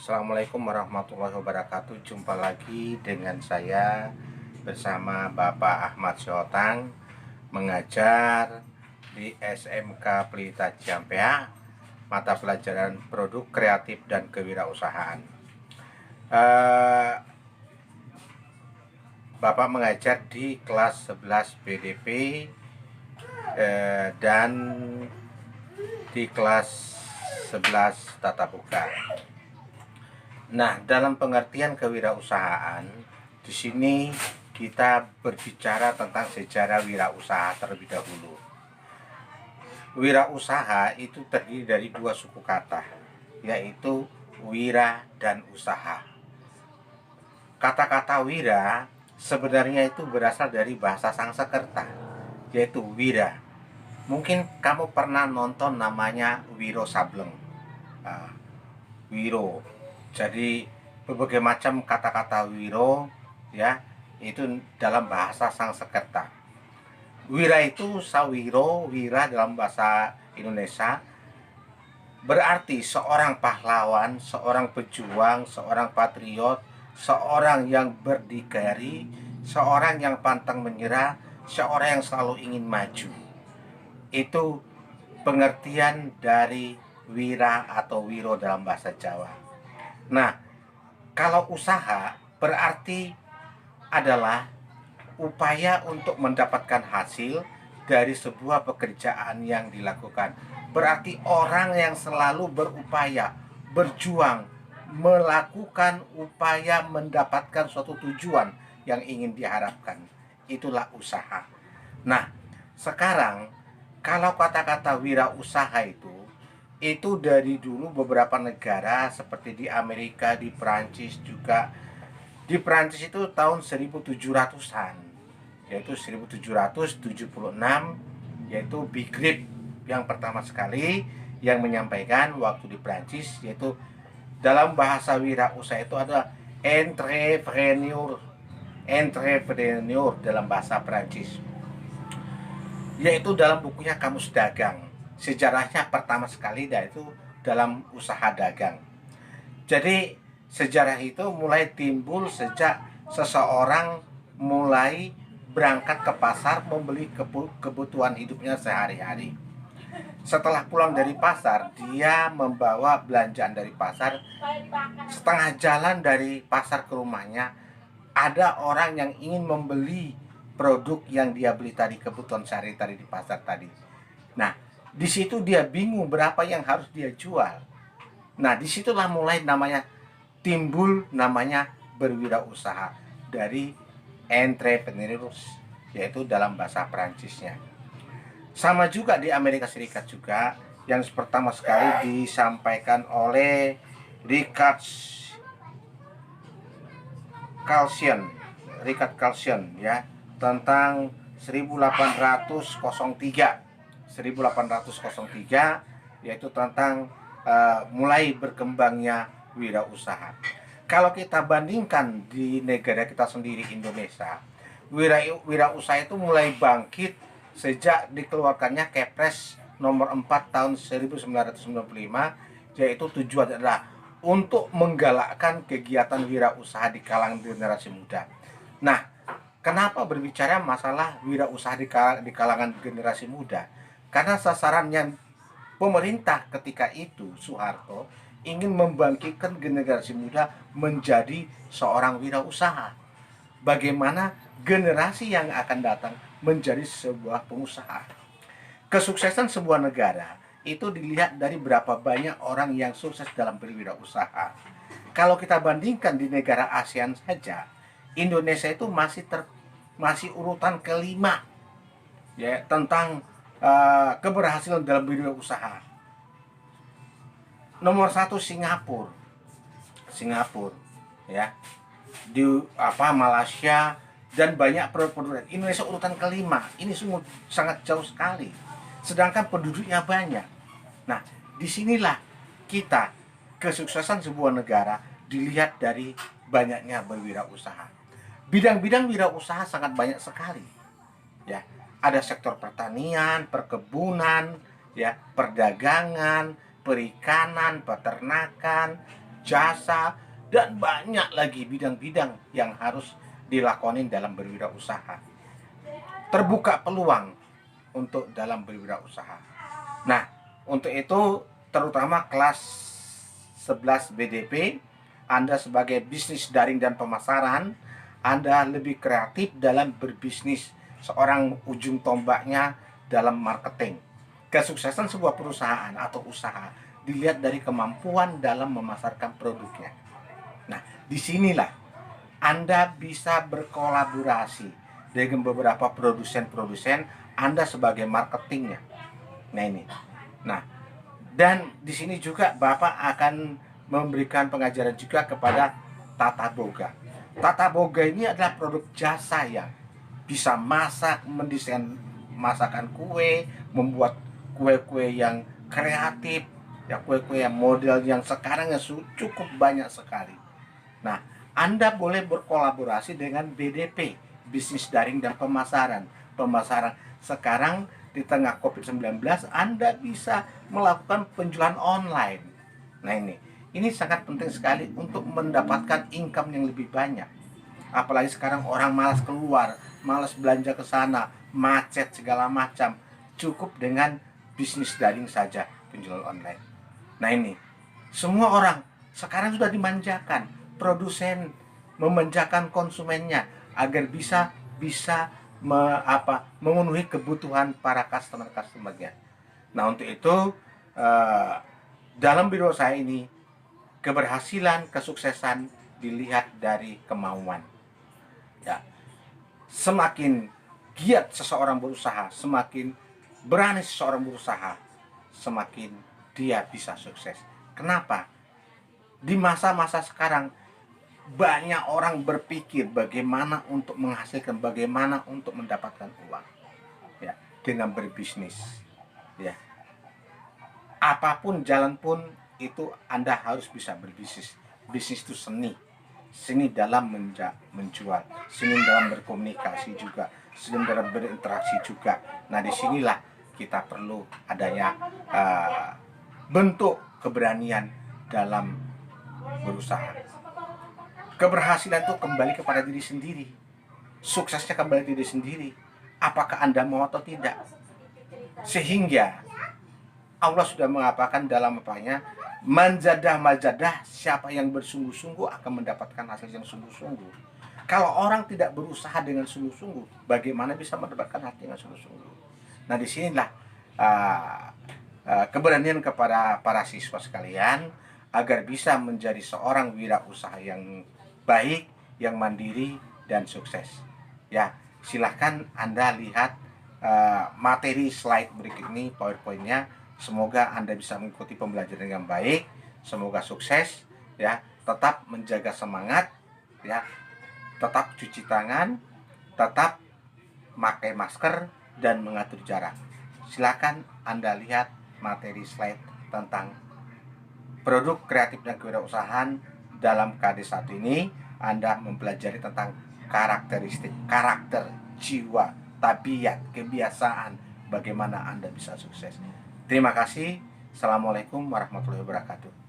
Assalamualaikum warahmatullahi wabarakatuh. Jumpa lagi dengan saya bersama Bapak Ahmad Syotang, mengajar di SMK Pelita Ciampea, mata pelajaran produk kreatif dan kewirausahaan. Bapak mengajar di kelas 11 BDP dan di kelas 11 Tata Boga. Nah, dalam pengertian kewirausahaan, di sini kita berbicara tentang sejarah wirausaha terlebih dahulu. Wirausaha itu terdiri dari dua suku kata, yaitu wira dan usaha. Kata-kata wira sebenarnya itu berasal dari bahasa Sanskerta, yaitu wira. Mungkin kamu pernah nonton namanya Wiro Sableng. Wiro. Jadi berbagai macam kata-kata wiro ya, itu dalam bahasa Sanskerta. Wira itu sawiro, wira dalam bahasa Indonesia berarti seorang pahlawan, seorang pejuang, seorang patriot, seorang yang berdikari, seorang yang pantang menyerah, seorang yang selalu ingin maju. Itu pengertian dari wira atau wiro dalam bahasa Jawa. Nah, kalau usaha berarti adalah upaya untuk mendapatkan hasil dari sebuah pekerjaan yang dilakukan. Berarti orang yang selalu berupaya, berjuang, melakukan upaya mendapatkan suatu tujuan yang ingin diharapkan. Itulah usaha. Nah, sekarang kalau kata-kata wirausaha itu dari dulu beberapa negara seperti di Amerika, di Prancis juga. Di Prancis itu tahun 1700-an, yaitu 1776, yaitu Bigrip yang pertama sekali yang menyampaikan waktu di Prancis, yaitu dalam bahasa wirausaha itu ada entrepreneur, entrepreneur dalam bahasa Prancis, yaitu dalam bukunya Kamus Dagang. Sejarahnya pertama sekali yaitu dalam usaha dagang. Jadi sejarah itu mulai timbul sejak seseorang mulai berangkat ke pasar membeli kebutuhan hidupnya sehari-hari. Setelah pulang dari pasar, dia membawa belanjaan dari pasar. Setengah jalan dari pasar ke rumahnya, ada orang yang ingin membeli produk yang dia beli tadi, kebutuhan sehari-hari di pasar tadi. Nah, di situ dia bingung berapa yang harus dia jual. Nah, disitulah mulai namanya timbul namanya berwirausaha dari entrepreneurs, yaitu dalam bahasa Perancisnya. Sama juga di Amerika Serikat juga, yang pertama sekali disampaikan oleh Richard Carlson, ya, tentang 1803, yaitu tentang mulai berkembangnya wirausaha. Kalau kita bandingkan di negara kita sendiri Indonesia, wirausaha itu mulai bangkit sejak dikeluarkannya Kepres nomor 4 tahun 1995, yaitu tujuan adalah untuk menggalakkan kegiatan wirausaha di kalangan generasi muda. Nah, kenapa berbicara masalah wirausaha di kalangan generasi muda? Karena sasarannya pemerintah ketika itu, Soeharto, ingin membangkitkan generasi muda menjadi seorang wirausaha. Bagaimana generasi yang akan datang menjadi sebuah pengusaha. Kesuksesan sebuah negara itu dilihat dari berapa banyak orang yang sukses dalam berwirausaha. Kalau kita bandingkan di negara ASEAN saja, Indonesia itu masih urutan kelima ya tentang keberhasilan dalam berwirausaha. Nomor satu Singapura, ya, di Malaysia dan banyak produk. Indonesia urutan kelima. Ini sungguh sangat jauh sekali. Sedangkan penduduknya banyak. Nah, disinilah kita kesuksesan sebuah negara dilihat dari banyaknya berwirausaha. Bidang-bidang wirausaha sangat banyak sekali. Ya, ada sektor pertanian, perkebunan, ya, perdagangan, perikanan, peternakan, jasa, dan banyak lagi bidang-bidang yang harus dilakonin dalam berwirausaha. Terbuka peluang untuk dalam berwirausaha. Nah, untuk itu terutama kelas 11 BDP, Anda sebagai bisnis daring dan pemasaran, Anda lebih kreatif dalam berbisnis, seorang ujung tombaknya dalam marketing. Kesuksesan sebuah perusahaan atau usaha dilihat dari kemampuan dalam memasarkan produknya. Nah, disinilah Anda bisa berkolaborasi dengan beberapa produsen-produsen, Anda sebagai marketingnya. Nah ini. Nah, dan di sini juga Bapak akan memberikan pengajaran juga kepada Tata Boga. Tata Boga ini adalah produk jasa yang bisa masak, mendesain masakan kue, membuat kue-kue yang kreatif, ya kue-kue yang model yang sekarang cukup banyak sekali. Nah, Anda boleh berkolaborasi dengan BDP, bisnis daring dan pemasaran. Pemasaran sekarang di tengah COVID-19, Anda bisa melakukan penjualan online. Nah ini sangat penting sekali untuk mendapatkan income yang lebih banyak. Apalagi sekarang orang malas keluar, malas belanja ke sana, macet segala macam. Cukup dengan bisnis daring saja, penjualan online. Nah ini, semua orang sekarang sudah dimanjakan, produsen memanjakan konsumennya agar bisa memenuhi kebutuhan para customer-customernya. Nah untuk itu dalam biro saya ini keberhasilan, kesuksesan dilihat dari kemauan. Ya, semakin giat seseorang berusaha, semakin berani seseorang berusaha, semakin dia bisa sukses. Kenapa? Di masa-masa sekarang banyak orang berpikir bagaimana untuk menghasilkan, bagaimana untuk mendapatkan uang, ya, dengan berbisnis. Ya, apapun jalan pun itu Anda harus bisa berbisnis. Bisnis itu seni, seni dalam menjual, seni dalam berkomunikasi juga, seni dalam berinteraksi juga. Nah disinilah kita perlu adanya bentuk keberanian dalam berusaha. Keberhasilan itu kembali kepada diri sendiri, suksesnya kembali diri sendiri. Apakah Anda mau atau tidak? Sehingga Allah sudah mengatakan dalam apanya, manjadah majadah, siapa yang bersungguh-sungguh akan mendapatkan hasil yang sungguh-sungguh. Kalau orang tidak berusaha dengan sungguh-sungguh, bagaimana bisa mendapatkan hasil yang sungguh-sungguh? Nah disinilah keberanian kepada para siswa sekalian agar bisa menjadi seorang wirausaha yang baik, yang mandiri dan sukses. Ya, silahkan Anda lihat materi slide berikut ini, PowerPoint-nya. Semoga Anda bisa mengikuti pembelajaran yang baik. Semoga sukses, ya. Tetap menjaga semangat, ya. Tetap cuci tangan, tetap pakai masker dan mengatur jarak. Silakan Anda lihat materi slide tentang produk kreatif dan kewirausahaan dalam KD1 ini. Anda mempelajari tentang karakteristik, karakter, jiwa, tabiat, kebiasaan, bagaimana Anda bisa sukses. Terima kasih. Assalamualaikum warahmatullahi wabarakatuh.